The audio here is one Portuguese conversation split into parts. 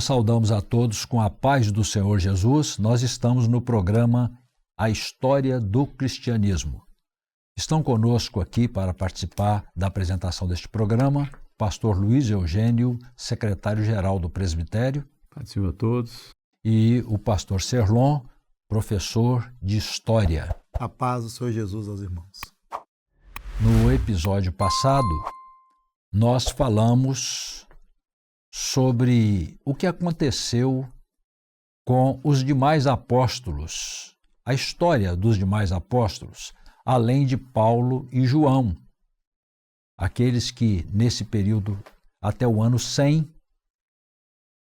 Nós saudamos a todos com a paz do Senhor Jesus. Nós estamos no programa A História do Cristianismo. Estão conosco aqui para participar da apresentação deste programa pastor Luiz Eugênio, secretário-geral do presbitério. Paz a todos. E o pastor Serlon, professor de História. A paz do Senhor Jesus aos irmãos. No episódio passado, nós falamos sobre o que aconteceu com os demais apóstolos, a história dos demais apóstolos, além de Paulo e João, aqueles que, nesse período, até o ano 100,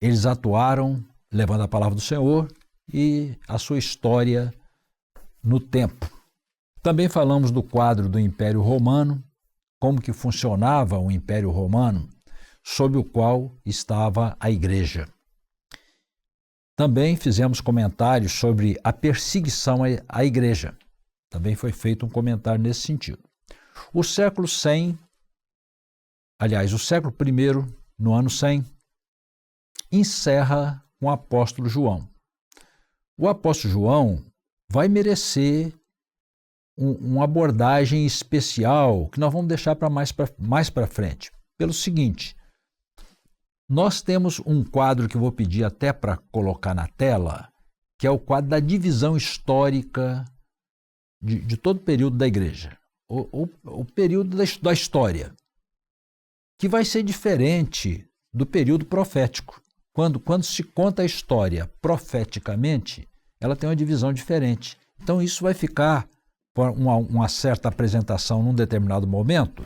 eles atuaram levando a palavra do Senhor e a sua história no tempo. Também falamos do quadro do Império Romano, como que funcionava o Império Romano, sob o qual estava a Igreja. Também fizemos comentários sobre a perseguição à Igreja. Também foi feito um comentário nesse sentido. O século 100, o século I, no ano 100, encerra com o apóstolo João. O apóstolo João vai merecer uma abordagem especial que nós vamos deixar para mais para frente. Pelo seguinte, nós temos um quadro que eu vou pedir até para colocar na tela, que é o quadro da divisão histórica de todo o período da Igreja, o período da história, que vai ser diferente do período profético. Quando se conta a história profeticamente, ela tem uma divisão diferente. Então isso vai ficar por uma certa apresentação num determinado momento,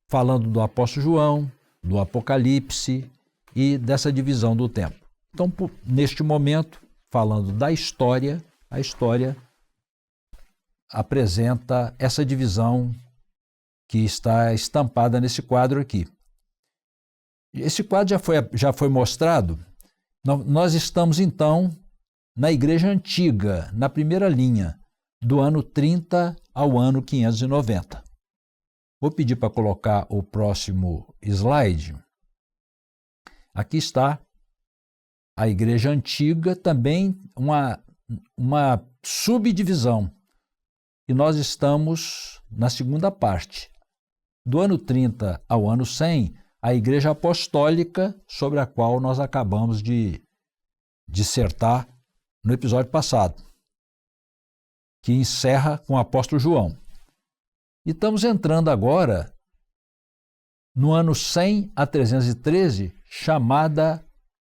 falando do apóstolo João, do Apocalipse e dessa divisão do tempo. Então, neste momento, falando da história, a história apresenta essa divisão que está estampada nesse quadro aqui. Esse quadro já foi mostrado. Nós estamos, então, na Igreja Antiga, na primeira linha, do ano 30 ao ano 590. Vou pedir para colocar o próximo slide. Aqui está a Igreja Antiga, também uma subdivisão. E nós estamos na segunda parte. Do ano 30 ao ano 100, a Igreja Apostólica, sobre a qual nós acabamos de dissertar no episódio passado, que encerra com o apóstolo João. E estamos entrando agora no ano 100 a 313, chamada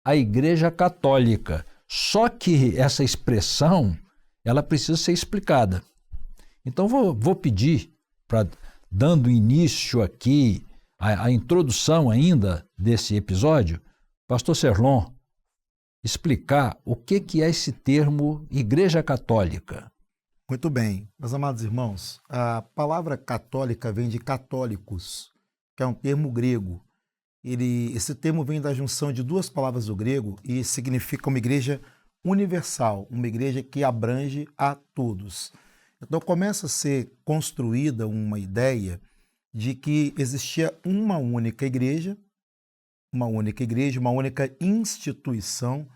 a Igreja Católica. Só que essa expressão, ela precisa ser explicada. Então vou pedir, dando início aqui a introdução ainda desse episódio, pastor Serlon, explicar o que é esse termo Igreja Católica. Muito bem, meus amados irmãos, a palavra católica vem de católicos, que é um termo grego. Esse termo vem da junção de duas palavras do grego e significa uma igreja universal, uma igreja que abrange a todos. Então começa a ser construída uma ideia de que existia uma única igreja, uma única instituição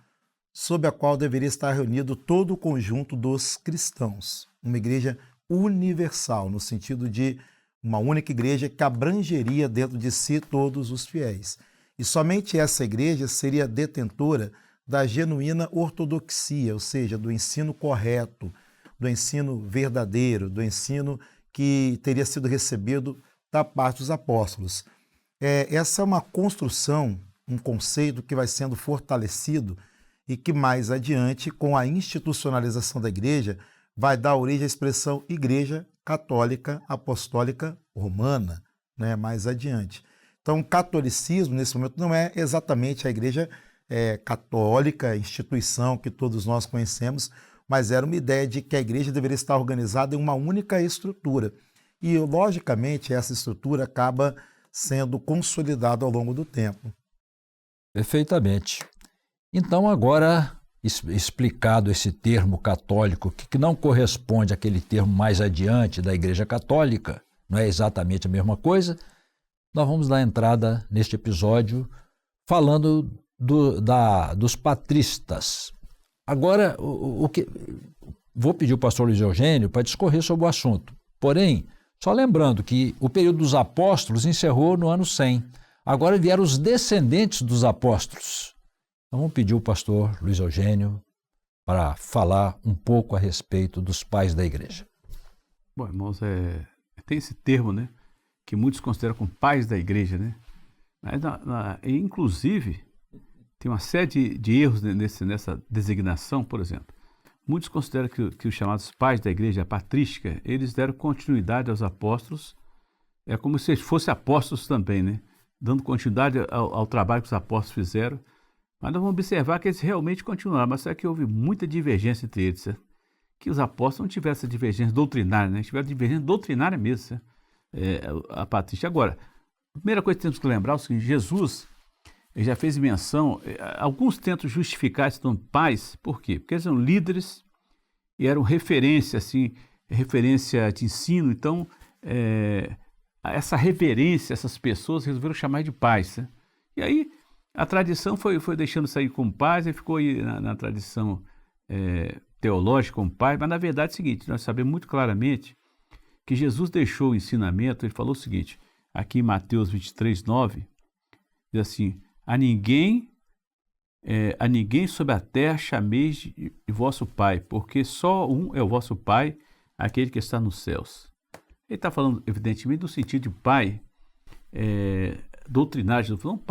sob a qual deveria estar reunido todo o conjunto dos cristãos. Uma igreja universal, no sentido de uma única igreja que abrangeria dentro de si todos os fiéis. E somente essa igreja seria detentora da genuína ortodoxia, ou seja, do ensino correto, do ensino verdadeiro, do ensino que teria sido recebido da parte dos apóstolos. Essa é uma construção, um conceito que vai sendo fortalecido e que mais adiante, com a institucionalização da igreja, vai dar origem à expressão Igreja Católica Apostólica Romana, né? Mais adiante. Então, o catolicismo, nesse momento, não é exatamente a igreja católica, instituição que todos nós conhecemos, mas era uma ideia de que a igreja deveria estar organizada em uma única estrutura. E, logicamente, essa estrutura acaba sendo consolidada ao longo do tempo. Perfeitamente. Então, agora, explicado esse termo católico, que não corresponde àquele termo mais adiante da Igreja Católica, não é exatamente a mesma coisa, nós vamos dar entrada neste episódio falando dos patristas. Agora, vou pedir ao pastor Luiz Eugênio para discorrer sobre o assunto. Porém, só lembrando que o período dos apóstolos encerrou no ano 100. Agora vieram os descendentes dos apóstolos. Então, vamos pedir ao pastor Luiz Eugênio para falar um pouco a respeito dos pais da igreja. Bom, irmãos, tem esse termo, né, que muitos consideram como pais da igreja, né? Mas, inclusive, tem uma série de erros nessa designação, por exemplo. Muitos consideram que os chamados pais da igreja patrística, eles deram continuidade aos apóstolos, como se eles fossem apóstolos também, né? Dando continuidade ao trabalho que os apóstolos fizeram. Mas nós vamos observar que eles realmente continuaram, mas é que houve muita divergência entre eles, certo? Que os apóstolos não tiveram essa divergência doutrinária, né? Tiveram divergência doutrinária mesmo, certo? A patrística. Agora, a primeira coisa que temos que lembrar é o seguinte: Jesus ele já fez menção, alguns tentam justificar esses pais, por quê? Porque eles eram líderes e eram referência, assim, referência de ensino, então essa reverência, essas pessoas resolveram chamar de pais, né? E aí a tradição foi deixando sair como pais, e ficou aí na tradição teológica como pai, mas na verdade é o seguinte: nós sabemos muito claramente que Jesus deixou o ensinamento. Ele falou o seguinte, aqui em Mateus 23:9, diz assim: a ninguém sobre a terra chameis de vosso pai, porque só um é o vosso pai, aquele que está nos céus. Ele está falando, evidentemente, no sentido de pai doutrinário. Não falando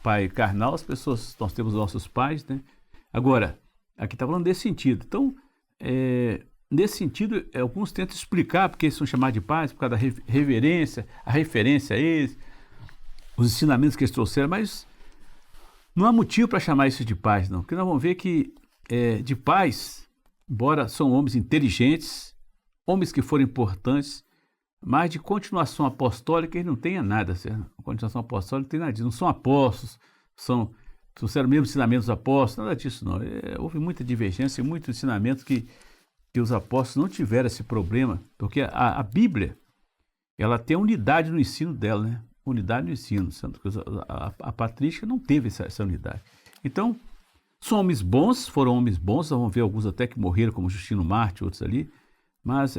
pai carnal, as pessoas, nós temos nossos pais, né? Agora, aqui está falando desse sentido. Então, nesse sentido, alguns tentam explicar porque eles são chamados de pais, por causa da reverência, a referência a eles, os ensinamentos que eles trouxeram, mas não há motivo para chamar isso de pais, não. Porque nós vamos ver que de pais, embora são homens inteligentes, homens que foram importantes, mas de continuação apostólica eles não têm nada, certo? A continuação apostólica não tem nada disso. Não são apóstolos, trouxeram o mesmo ensinamento dos apóstolos, nada disso não. Houve muita divergência e muitos ensinamentos que os apóstolos não tiveram esse problema, porque a Bíblia, ela tem unidade no ensino dela, né? Unidade no ensino, sendo que a patrística não teve essa unidade. Então, são homens bons, foram homens bons, vamos ver alguns até que morreram, como Justino Mártir, outros ali, mas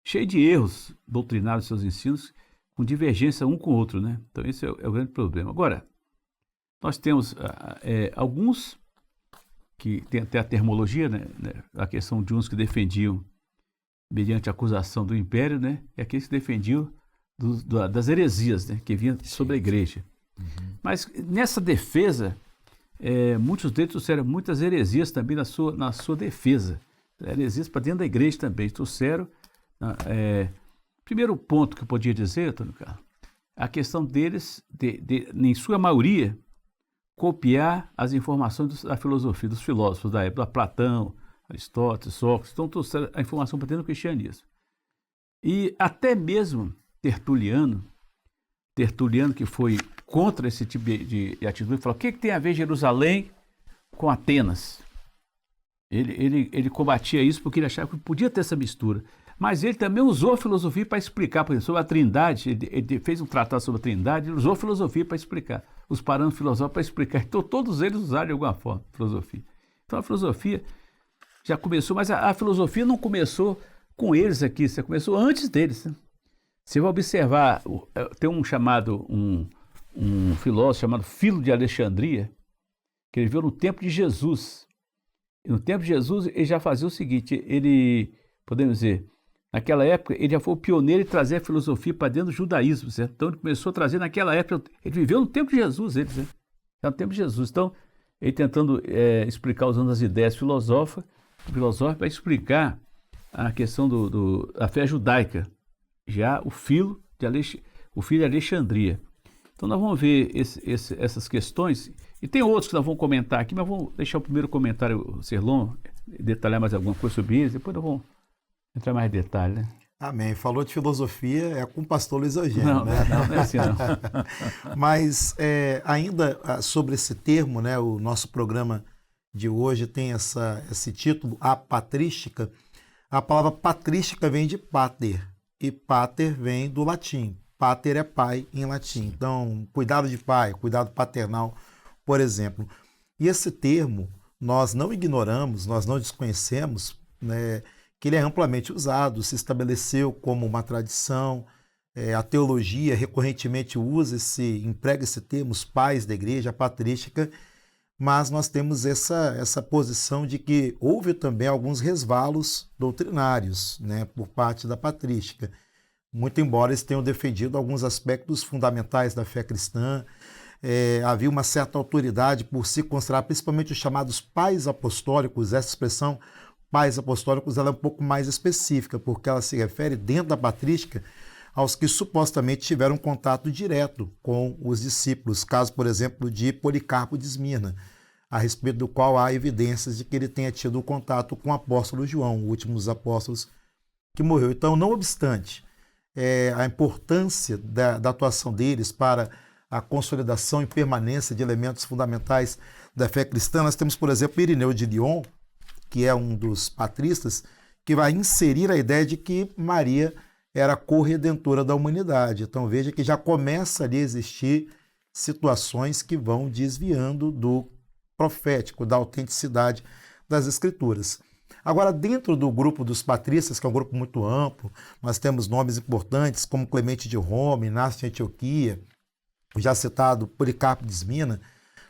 cheio de erros doutrinários seus ensinos, com divergência um com o outro, né? Então esse é o grande problema. Agora, nós temos alguns que tem até a termologia, né? A questão de uns que defendiam mediante a acusação do império, né? E aqueles que defendiam das heresias, né? Que vinham sobre a igreja. Uhum. Mas nessa defesa, muitos deles trouxeram muitas heresias também na sua defesa. Heresias para dentro da igreja também. Trouxeram. Primeiro ponto que eu podia dizer, Antônio Carlos, a questão deles, em sua maioria, copiar as informações da filosofia, dos filósofos da época, Platão, Aristóteles, Sócrates, então trouxeram a informação para dentro do cristianismo. E até mesmo Tertuliano, que foi contra esse tipo de atitude, falou: o que tem a ver Jerusalém com Atenas? Ele combatia isso porque ele achava que podia ter essa mistura. Mas ele também usou a filosofia para explicar, por exemplo, sobre a Trindade. Ele fez um tratado sobre a Trindade, ele usou a filosofia para explicar, os parâmetros filosóficos para explicar. Então, todos eles usaram de alguma forma a filosofia. Então, a filosofia já começou, mas a filosofia não começou com eles aqui, você começou antes deles. Né? Você vai observar, tem um filósofo chamado Filo de Alexandria, que ele veio no tempo de Jesus. E no tempo de Jesus, ele já fazia o seguinte, podemos dizer, naquela época, ele já foi o pioneiro em trazer a filosofia para dentro do judaísmo, certo? Então, ele começou a trazer naquela época, ele viveu no tempo de Jesus, certo? Já no tempo de Jesus. Então, ele tentando explicar, usando as ideias filosóficas para explicar a questão da fé judaica. Já o filho de Alexandria. Então, nós vamos ver essas questões, e tem outros que nós vamos comentar aqui, mas vamos deixar o primeiro comentário, o Serlon, detalhar mais alguma coisa sobre eles, depois nós vamos entrar mais em detalhe, né? Amém. Falou de filosofia, com o pastor Luiz Eugênio, né? Não é assim, não. Mas ainda sobre esse termo, né? O nosso programa de hoje tem esse título, a patrística. A palavra patrística vem de pater, e pater vem do latim. Pater é pai em latim. Então, cuidado de pai, cuidado paternal por exemplo. E esse termo nós não ignoramos, nós não desconhecemos, né, que ele é amplamente usado, se estabeleceu como uma tradição. A teologia recorrentemente emprega esse termo, os pais da igreja, a patrística, mas nós temos essa posição de que houve também alguns resvalos doutrinários, né, por parte da patrística, muito embora eles tenham defendido alguns aspectos fundamentais da fé cristã. Havia uma certa autoridade por se considerar, principalmente os chamados pais apostólicos. Essa expressão pais apostólicos ela é um pouco mais específica, porque ela se refere, dentro da patrística, aos que supostamente tiveram contato direto com os discípulos, caso, por exemplo, de Policarpo de Esmirna, a respeito do qual há evidências de que ele tenha tido contato com o apóstolo João, o último dos apóstolos que morreu. Então, não obstante a importância da atuação deles para a consolidação e permanência de elementos fundamentais da fé cristã, nós temos, por exemplo, Irineu de Lyon, que é um dos patristas, que vai inserir a ideia de que Maria era a corredentora da humanidade. Então veja que já começa ali a existir situações que vão desviando do profético, da autenticidade das Escrituras. Agora, dentro do grupo dos patristas, que é um grupo muito amplo, nós temos nomes importantes como Clemente de Roma, Inácio de Antioquia, o já citado Policarpo de Esmirna.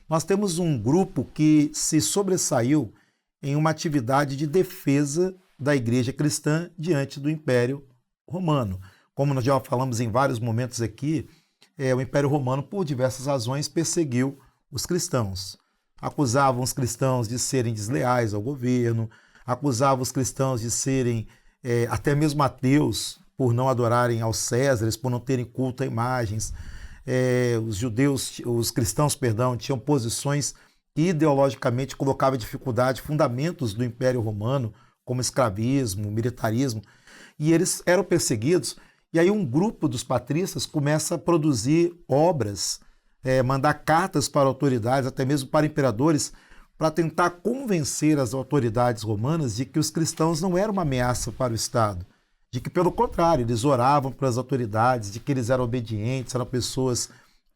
Nós temos um grupo que se sobressaiu em uma atividade de defesa da igreja cristã diante do Império Romano. Como nós já falamos em vários momentos aqui, o Império Romano, por diversas razões, perseguiu os cristãos. Acusavam os cristãos de serem desleais ao governo, acusavam os cristãos de serem até mesmo ateus, por não adorarem aos Césares, por não terem culto a imagens. Os cristãos, tinham posições que ideologicamente colocavam em dificuldade fundamentos do Império Romano, como escravismo, militarismo, e eles eram perseguidos. E aí um grupo dos patristas começa a produzir obras, mandar cartas para autoridades, até mesmo para imperadores, para tentar convencer as autoridades romanas de que os cristãos não eram uma ameaça para o Estado, de que, pelo contrário, eles oravam para as autoridades, de que eles eram obedientes, eram pessoas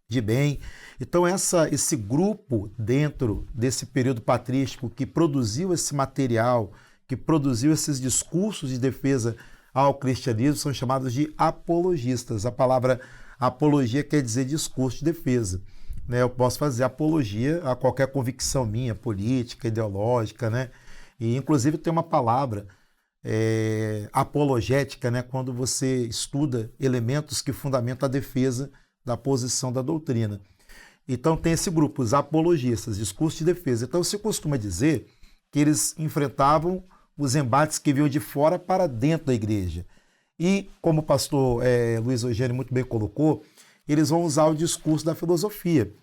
de bem. Então esse grupo, dentro desse período patrístico, que produziu esse material, que produziu esses discursos de defesa ao cristianismo, são chamados de apologistas. A palavra apologia quer dizer discurso de defesa. Eu posso fazer apologia a qualquer convicção minha, política, ideológica, né? E inclusive tem uma palavra apologética, né? Quando você estuda elementos que fundamentam a defesa da posição da doutrina. Então tem esse grupo, os apologistas, discurso de defesa. Então se costuma dizer que eles enfrentavam os embates que vinham de fora para dentro da igreja. E, como o pastor Luiz Eugênio muito bem colocou, eles vão usar o discurso da filosofia.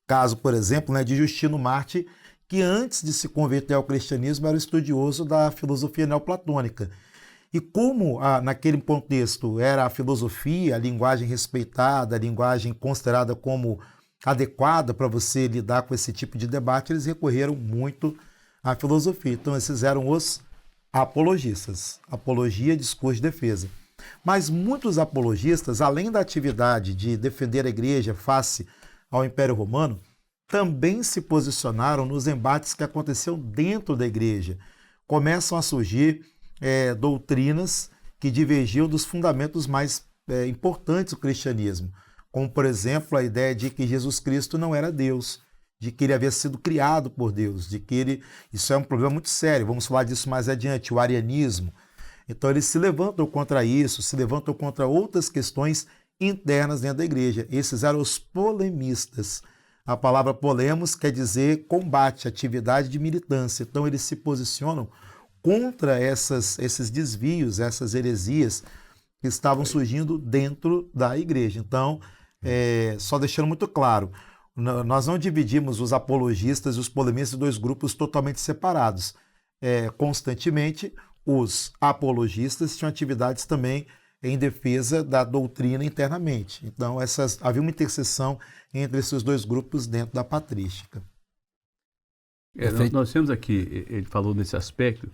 Caso, por exemplo, de Justino Marte, que antes de se converter ao cristianismo era estudioso da filosofia neoplatônica. E como naquele contexto era a filosofia, a linguagem respeitada, a linguagem considerada como adequada para você lidar com esse tipo de debate, eles recorreram muito à filosofia. Então esses eram os apologistas. Apologia, discurso de defesa. Mas muitos apologistas, além da atividade de defender a igreja face ao Império Romano, também se posicionaram nos embates que aconteciam dentro da igreja. Começam a surgir doutrinas que divergiam dos fundamentos mais importantes do cristianismo, como, por exemplo, a ideia de que Jesus Cristo não era Deus, de que ele havia sido criado por Deus, de que isso é um problema muito sério, vamos falar disso mais adiante, o arianismo. Então eles se levantam contra isso, se levantam contra outras questões internas dentro da igreja. Esses eram os polemistas. A palavra polemos quer dizer combate, atividade de militância. Então eles se posicionam contra esses desvios, essas heresias que estavam surgindo dentro da igreja. Então, só deixando muito claro, nós não dividimos os apologistas e os polemistas em dois grupos totalmente separados. Constantemente, os apologistas tinham atividades também em defesa da doutrina internamente. Então, havia uma interseção entre esses dois grupos dentro da patrística. Nós temos aqui, ele falou nesse aspecto,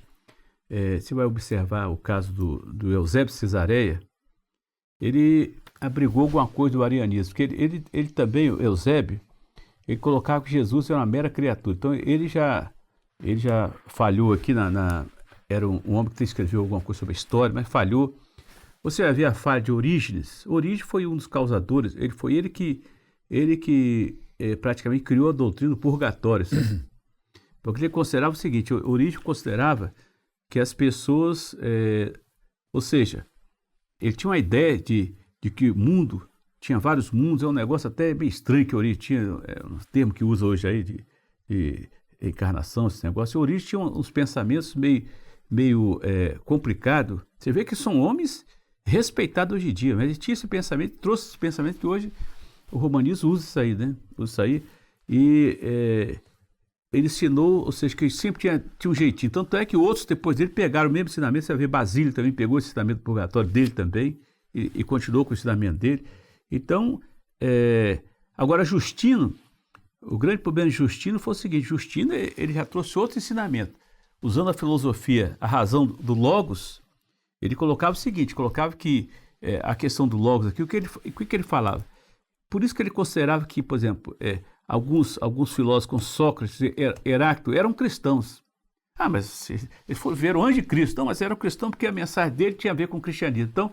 você vai observar o caso do Eusébio de Cesareia, ele abrigou alguma coisa do arianismo, porque ele também, o Eusébio, ele colocava que Jesus era uma mera criatura. Então ele já falhou aqui era um homem que escreveu alguma coisa sobre a história, mas falhou. Você vai ver a falha de Orígenes. Orígenes foi um dos causadores. Ele que praticamente criou a doutrina do purgatório. Sabe? Porque ele considerava o seguinte: Orígenes considerava que as pessoas, ou seja, ele tinha uma ideia de que o mundo tinha vários mundos. É um negócio até bem estranho que Orígenes tinha, um termo que usa hoje aí de encarnação, esse negócio. E Orígenes tinha uns pensamentos meio complicado. Você vê que são homens respeitados hoje em dia, mas ele tinha esse pensamento, trouxe esse pensamento que hoje o romanismo usa isso aí, né? Usa isso aí. E ele ensinou, ou seja, que ele sempre tinha um jeitinho. Tanto é que outros depois dele pegaram o mesmo ensinamento. Você vai ver, Basílio também pegou esse ensinamento do purgatório dele também e continuou com o ensinamento dele. Então, agora Justino, o grande problema de Justino foi o seguinte: Justino ele já trouxe outro ensinamento. Usando a filosofia, a razão do Logos, ele colocava o seguinte, colocava que a questão do Logos aqui, o que ele falava? Por isso que ele considerava que, por exemplo, alguns filósofos como Sócrates e Heráclito eram cristãos. Mas eles viram antes de Cristo. Não, mas eram cristãos porque a mensagem dele tinha a ver com o cristianismo. Então,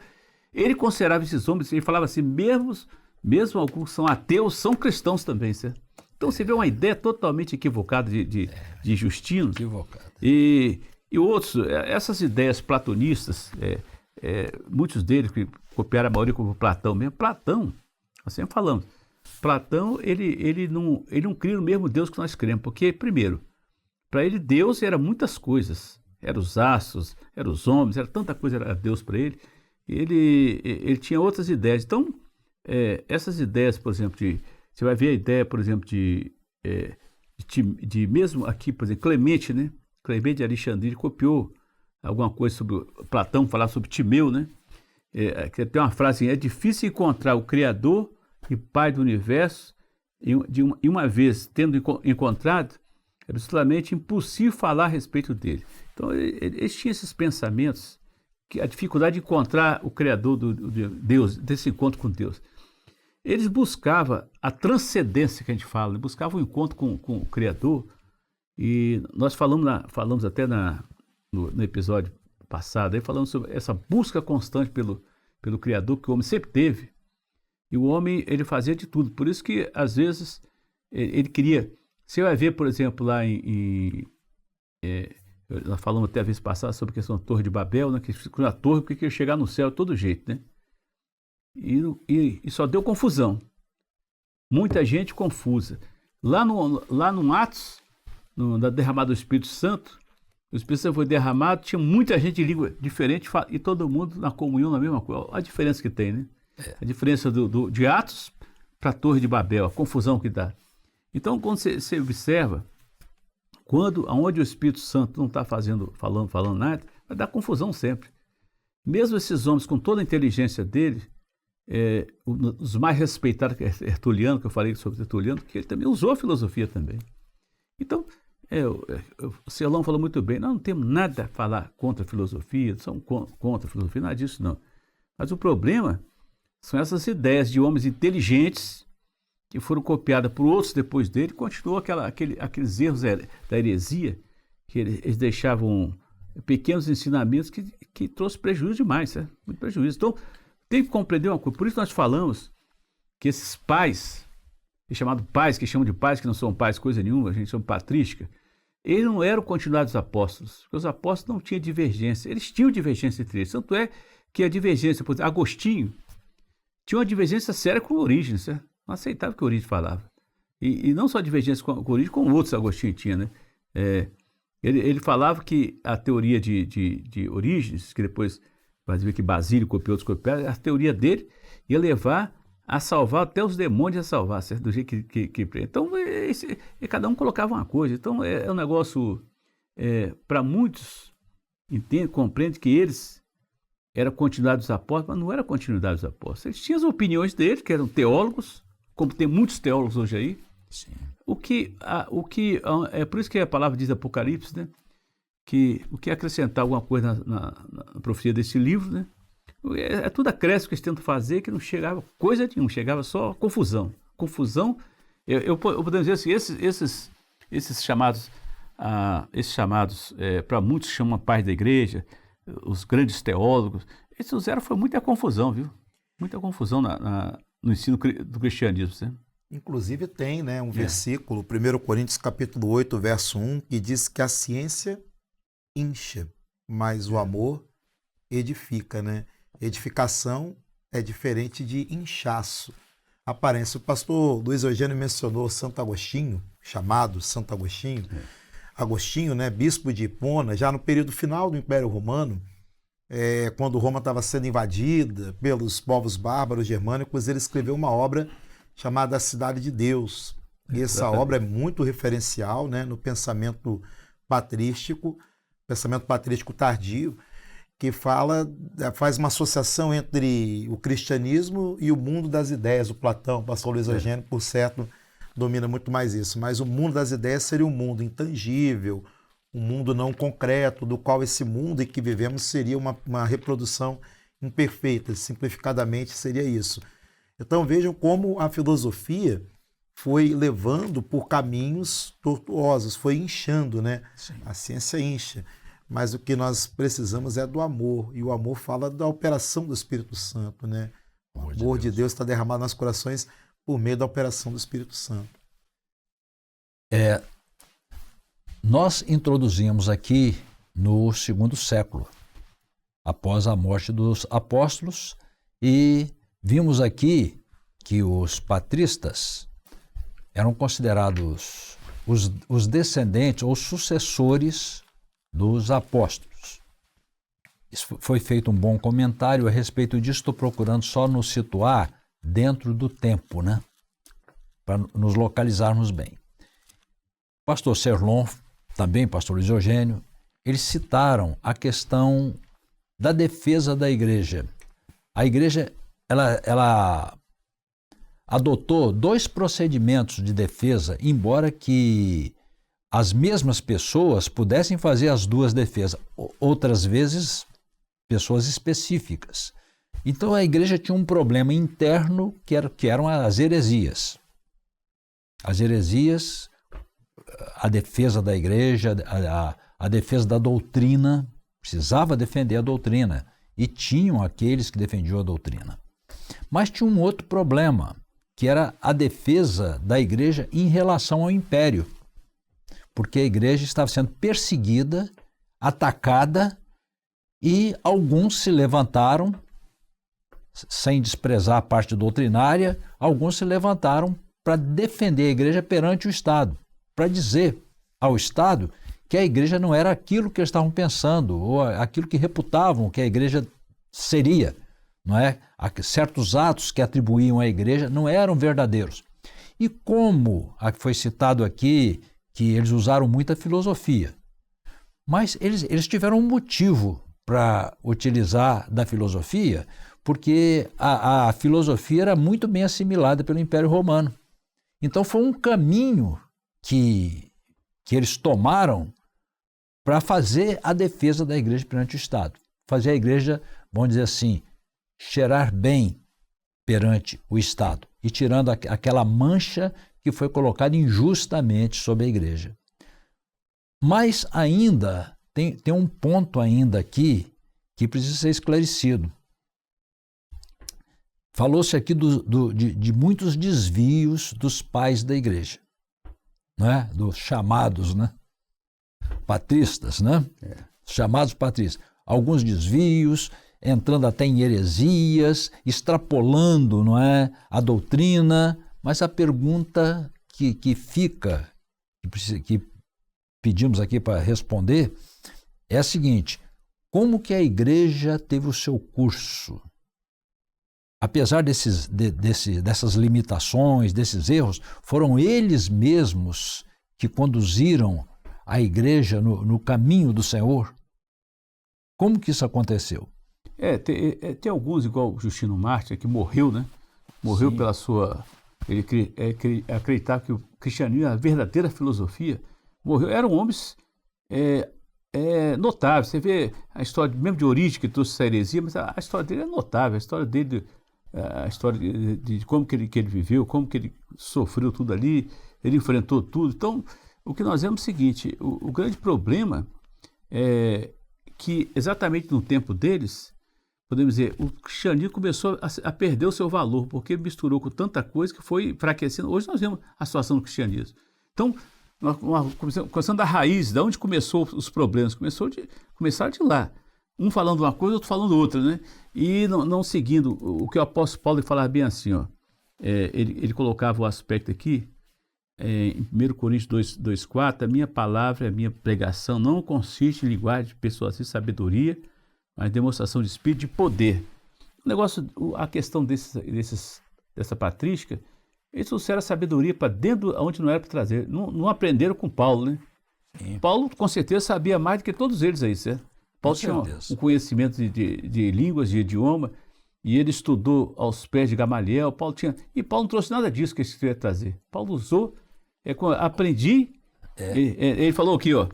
ele considerava esses homens, ele falava assim, mesmo alguns são ateus, são cristãos também, certo? Então você vê uma ideia totalmente equivocada de Justino. Equivocada. E outros, essas ideias platonistas, muitos deles que copiaram a maioria como Platão mesmo. Platão, nós sempre falamos, Platão ele não cria no mesmo Deus que nós cremos, porque, primeiro, para ele Deus era muitas coisas, eram os astros, eram os homens, era tanta coisa, era Deus para ele. Ele tinha outras ideias. Então, essas ideias, por exemplo, você vai ver a ideia, por exemplo, de mesmo aqui, por exemplo, Clemente, né? Clemente de Alexandria copiou alguma coisa sobre Platão, falar sobre Timeu, né? Que tem uma frase assim: é difícil encontrar o Criador e Pai do Universo, e uma vez tendo encontrado, é absolutamente impossível falar a respeito dele. Então, eles tinham esses pensamentos, que a dificuldade de encontrar o Criador de Deus, desse encontro com Deus. Eles buscavam a transcendência que a gente fala, né? Buscavam o encontro com o Criador, e nós falamos até no episódio passado, aí falamos sobre essa busca constante pelo Criador, que o homem sempre teve, e o homem ele fazia de tudo. Por isso que, às vezes, ele queria... Você vai ver, por exemplo, lá nós falamos até a vez passada sobre a questão da Torre de Babel, né? Que a torre porque queria chegar no céu de todo jeito, né? E só deu confusão. Muita gente confusa. Lá no Atos, na derramada do Espírito Santo, o Espírito Santo foi derramado, tinha muita gente de língua diferente e todo mundo na comunhão na mesma coisa. Olha a diferença que tem, né? A diferença de Atos para a Torre de Babel, a confusão que dá. Então, quando você observa, aonde o Espírito Santo não está falando nada, vai dar confusão sempre. Mesmo esses homens, com toda a inteligência dele, os mais respeitados, que é Tertuliano, que eu falei sobre Tertuliano, que ele também usou a filosofia também. Então, o Celão falou muito bem, nós não temos nada a falar contra a filosofia, somos contra a filosofia, nada disso não. Mas o problema são essas ideias de homens inteligentes que foram copiadas por outros depois dele, continuou aqueles erros da heresia, que eles deixavam pequenos ensinamentos que trouxe prejuízo demais, certo? Muito prejuízo. Então, tem que compreender uma coisa. Por isso nós falamos que esses pais, chamados pais, que chamam de pais, que não são pais coisa nenhuma, a gente chama patrística, eles não eram continuados dos apóstolos, porque os apóstolos não tinham divergência, eles tinham divergência entre eles. Tanto é que a divergência, por exemplo, Agostinho tinha uma divergência séria com Orígenes, certo? Não aceitava o que Orígenes falava. E não só divergência com Orígenes, como outros Agostinho tinha, né? Ele falava que a teoria de Orígenes, que depois vai ver que Basílio copiou, outros copiaram, a teoria dele ia levar a salvar até os demônios a salvar, certo? Do jeito que então, cada um colocava uma coisa. Então, é um negócio, para muitos, compreende que eles eram continuidade dos apóstolos, mas não era continuidade dos apóstolos. Eles tinham as opiniões deles, que eram teólogos, como tem muitos teólogos hoje aí. Sim. É por isso que a palavra diz Apocalipse, né? Que o que acrescentar alguma coisa na profecia desse livro, né? É tudo acréscimo que eles tentam fazer, que não chegava coisa nenhuma, chegava só confusão. Confusão Eu podemos dizer assim, esses chamados, para muitos chamam pais da igreja, os grandes teólogos, eles fizeram foi muita confusão, viu? Muita confusão no ensino do cristianismo, né? Inclusive tem, né, um versículo, 1 Coríntios capítulo 8, verso 1, que diz que a ciência incha, mas o amor edifica, né? Edificação é diferente de inchaço. Aparência. O pastor Luiz Eugênio mencionou Santo Agostinho, chamado Santo Agostinho. Agostinho, né, bispo de Hipona, já no período final do Império Romano, quando Roma estava sendo invadida pelos povos bárbaros germânicos, ele escreveu uma obra chamada A Cidade de Deus. E essa obra é muito referencial, né, no pensamento patrístico tardio, que faz uma associação entre o cristianismo e o mundo das ideias. O Platão, o pastor Luiz Eugênio, por certo, domina muito mais isso. Mas o mundo das ideias seria um mundo intangível, um mundo não concreto, do qual esse mundo em que vivemos seria uma reprodução imperfeita. Simplificadamente seria isso. Então vejam como a filosofia foi levando por caminhos tortuosos, foi inchando, né? Sim. A ciência incha. Mas o que nós precisamos é do amor. E o amor fala da operação do Espírito Santo, né? O amor de Deus está derramado nos corações por meio da operação do Espírito Santo. Nós introduzimos aqui no segundo século, após a morte dos apóstolos, e vimos aqui que os patristas eram considerados os descendentes ou sucessores dos apóstolos. Isso foi feito um bom comentário a respeito disso, estou procurando só nos situar dentro do tempo, né? Para nos localizarmos bem. Pastor Serlon, também pastor Luiz Eugênio, eles citaram a questão da defesa da igreja. A igreja, ela adotou 2 procedimentos de defesa, embora que as mesmas pessoas pudessem fazer as 2 defesas, outras vezes pessoas específicas. Então a igreja tinha um problema interno que eram as heresias. As heresias, a defesa da igreja, a defesa da doutrina, precisava defender a doutrina, e tinham aqueles que defendiam a doutrina. Mas tinha um outro problema, que era a defesa da igreja em relação ao império, porque a igreja estava sendo perseguida, atacada, e alguns se levantaram, sem desprezar a parte doutrinária, alguns se levantaram para defender a igreja perante o Estado, para dizer ao Estado que a igreja não era aquilo que eles estavam pensando, ou aquilo que reputavam que a igreja seria, não é? Certos atos que atribuíam à igreja não eram verdadeiros. E como foi citado aqui, que eles usaram muita filosofia, mas eles tiveram um motivo para utilizar da filosofia, porque a filosofia era muito bem assimilada pelo Império Romano. Então foi um caminho que eles tomaram para fazer a defesa da igreja perante o Estado. Fazer a igreja, vamos dizer assim, cheirar bem perante o Estado e tirando aquela mancha que foi colocada injustamente sobre a igreja. Mas ainda tem um ponto ainda aqui que precisa ser esclarecido. Falou-se aqui de muitos desvios dos pais da igreja, né? Dos chamados, né? Patristas, né? Chamados patristas. Alguns desvios, entrando até em heresias, extrapolando, não é, a doutrina. Mas a pergunta que fica, que pedimos aqui para responder, é a seguinte: como que a igreja teve o seu curso? Apesar dessas limitações, desses erros, foram eles mesmos que conduziram a igreja no caminho do Senhor? Como que isso aconteceu? Tem alguns, igual o Justino Mártir, que morreu, né? Morreu pela sua... Ele acreditar que o cristianismo é a verdadeira filosofia. Morreu. Eram homens notáveis. Você vê a história, mesmo de origem, que trouxe essa heresia, mas a história dele é notável. A história dele a história de como que ele viveu, como que ele sofreu tudo ali, ele enfrentou tudo. Então, o que nós vemos é o seguinte, o grande problema é que exatamente no tempo deles, podemos dizer, o cristianismo começou a perder o seu valor, porque misturou com tanta coisa que foi enfraquecendo. Hoje nós vemos a situação do cristianismo. Então, começando da raiz, de onde começou os problemas, começaram de lá. Um falando uma coisa, outro falando outra, né? E não seguindo o que o apóstolo Paulo falava bem assim, ó. Ele colocava o aspecto aqui, em 1 Coríntios 2,4, a minha palavra, a minha pregação não consiste em linguagem de pessoas de sabedoria, mas demonstração de espírito de poder. O negócio, a questão dessa patrística, eles trouxeram a sabedoria para dentro onde não era para trazer. Não aprenderam com Paulo, né? Sim. Paulo, com certeza, sabia mais do que todos eles aí, certo? Paulo tinha um conhecimento de línguas, de idioma, e ele estudou aos pés de Gamaliel. E Paulo não trouxe nada disso que ele queria trazer. Paulo usou, aprendi, ele falou aqui, ó,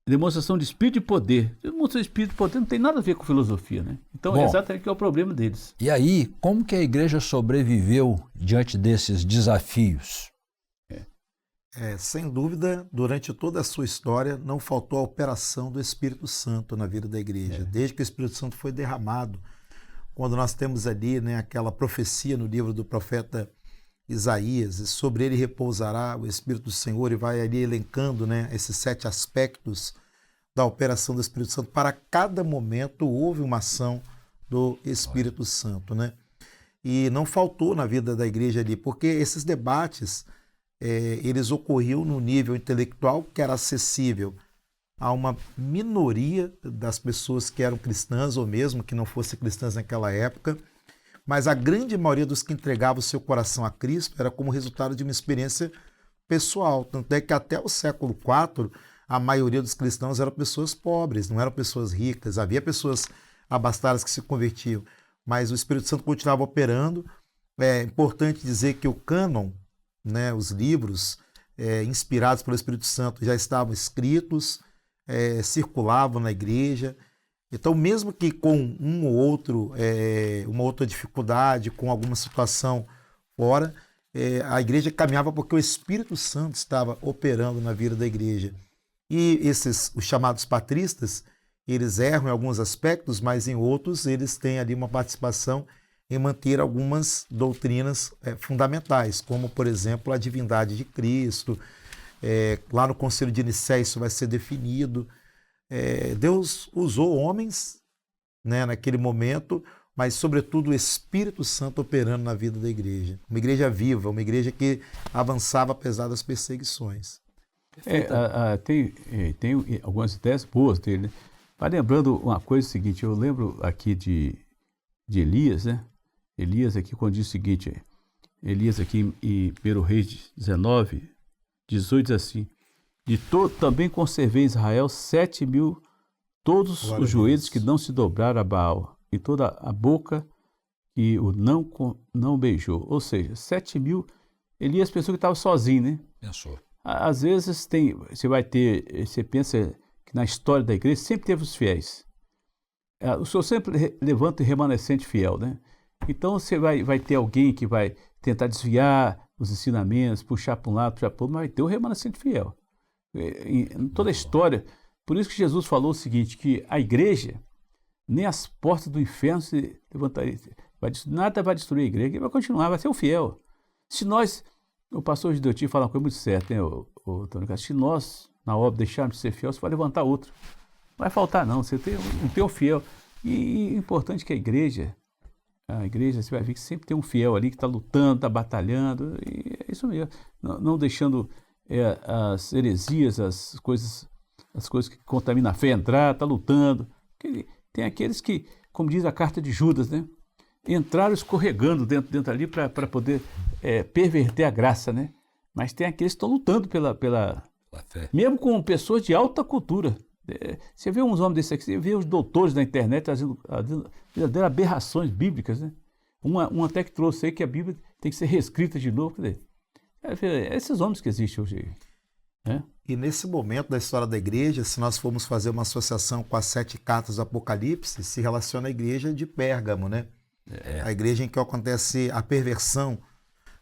demonstração de espírito e poder. Demonstração de espírito e poder não tem nada a ver com filosofia, né? Então, bom, exatamente que é o problema deles. E aí, como que a igreja sobreviveu diante desses desafios? Sem dúvida, durante toda a sua história, não faltou a operação do Espírito Santo na vida da igreja. Desde que o Espírito Santo foi derramado, quando nós temos ali, né, aquela profecia no livro do profeta Isaías, e sobre ele repousará o Espírito do Senhor, e vai ali elencando, né, esses 7 aspectos da operação do Espírito Santo. Para cada momento houve uma ação do Espírito Santo, né? E não faltou na vida da igreja ali, porque esses debates eles ocorriam no nível intelectual que era acessível a uma minoria das pessoas que eram cristãs ou mesmo que não fossem cristãs naquela época, mas a grande maioria dos que entregavam o seu coração a Cristo era como resultado de uma experiência pessoal. Tanto é que até o século IV a maioria dos cristãos eram pessoas pobres, não eram pessoas ricas. Havia pessoas abastadas que se convertiam, mas o Espírito Santo continuava operando. É importante dizer que o cânon, né, os livros inspirados pelo Espírito Santo já estavam escritos, circulavam na igreja. Então, mesmo que com um ou outro, uma outra dificuldade, com alguma situação fora, a igreja caminhava porque o Espírito Santo estava operando na vida da igreja. E os chamados patristas, eles erram em alguns aspectos, mas em outros eles têm ali uma participação em manter algumas doutrinas fundamentais, como, por exemplo, a divindade de Cristo. Lá no Concílio de Nicéia isso vai ser definido. Deus usou homens, né, naquele momento, mas, sobretudo, o Espírito Santo operando na vida da igreja. Uma igreja viva, uma igreja que avançava apesar das perseguições. Tem algumas ideias boas dele, né? Mas lembrando uma coisa seguinte, eu lembro aqui de Elias, né? Elias aqui quando diz o seguinte, Elias aqui em 1 Reis 19, 18 diz assim, também conservei em Israel 7.000, todos os joelhos que não se dobraram a Baal, e toda a boca que o não beijou. Ou seja, 7.000, Elias pensou que estava sozinho, né? Pensou. Às vezes você pensa que na história da igreja sempre teve os fiéis. O Senhor sempre levanta o remanescente fiel, né? Então você vai ter alguém que vai tentar desviar os ensinamentos, puxar para um lado, puxar para o outro, mas vai ter o remanescente fiel. Em toda a história, por isso que Jesus falou o seguinte, que a igreja, nem as portas do inferno se levantariam, nada vai destruir a igreja, vai continuar, vai ser o fiel. Se nós, o pastor Gideoti fala uma coisa muito certa, né, o Antônio, se nós, na obra, deixarmos de ser fiel, você vai levantar outro. Não vai faltar não, você tem um fiel. E é importante que a igreja, você vai ver que sempre tem um fiel ali que está lutando, está batalhando, e é isso mesmo. Não deixando as heresias, as coisas que contaminam a fé entrar, está lutando. Tem aqueles que, como diz a carta de Judas, né, entraram escorregando dentro ali para poder perverter a graça, né? Mas tem aqueles que estão lutando pela fé. Mesmo com pessoas de alta cultura. Você vê uns homens desses aqui, você vê os doutores da internet trazendo verdadeiras aberrações bíblicas, né? Um até que trouxe aí que a Bíblia tem que ser reescrita de novo. Quer dizer, esses homens que existem hoje. Né? E nesse momento da história da igreja, se nós formos fazer uma associação com as 7 cartas do Apocalipse, se relaciona à igreja de Pérgamo, né? A igreja em que acontece a perversão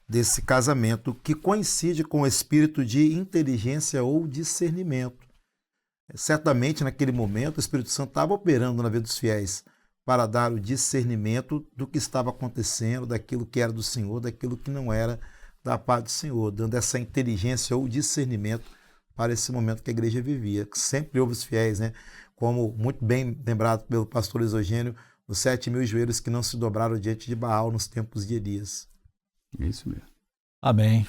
desse casamento, que coincide com o espírito de inteligência ou discernimento. Certamente, naquele momento, o Espírito Santo estava operando na vida dos fiéis para dar o discernimento do que estava acontecendo, daquilo que era do Senhor, daquilo que não era da parte do Senhor, dando essa inteligência ou discernimento para esse momento que a igreja vivia. Sempre houve os fiéis, né? Como muito bem lembrado pelo pastor Isogênio, os 7.000 joelhos que não se dobraram diante de Baal nos tempos de Elias. Isso mesmo. Amém.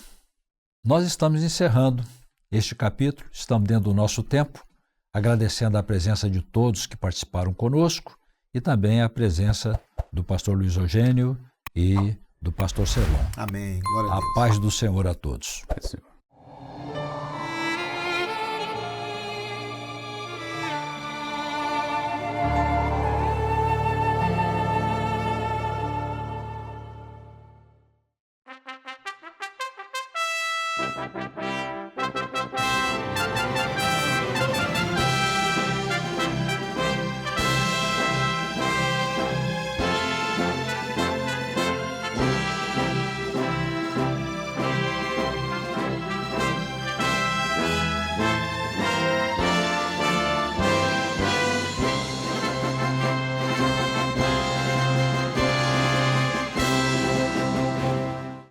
Nós estamos encerrando este capítulo, estamos dentro do nosso tempo, agradecendo a presença de todos que participaram conosco e também a presença do pastor Luiz Eugênio e do pastor Celon. Amém. Glória a Deus. A paz do Senhor a todos. É, Senhor.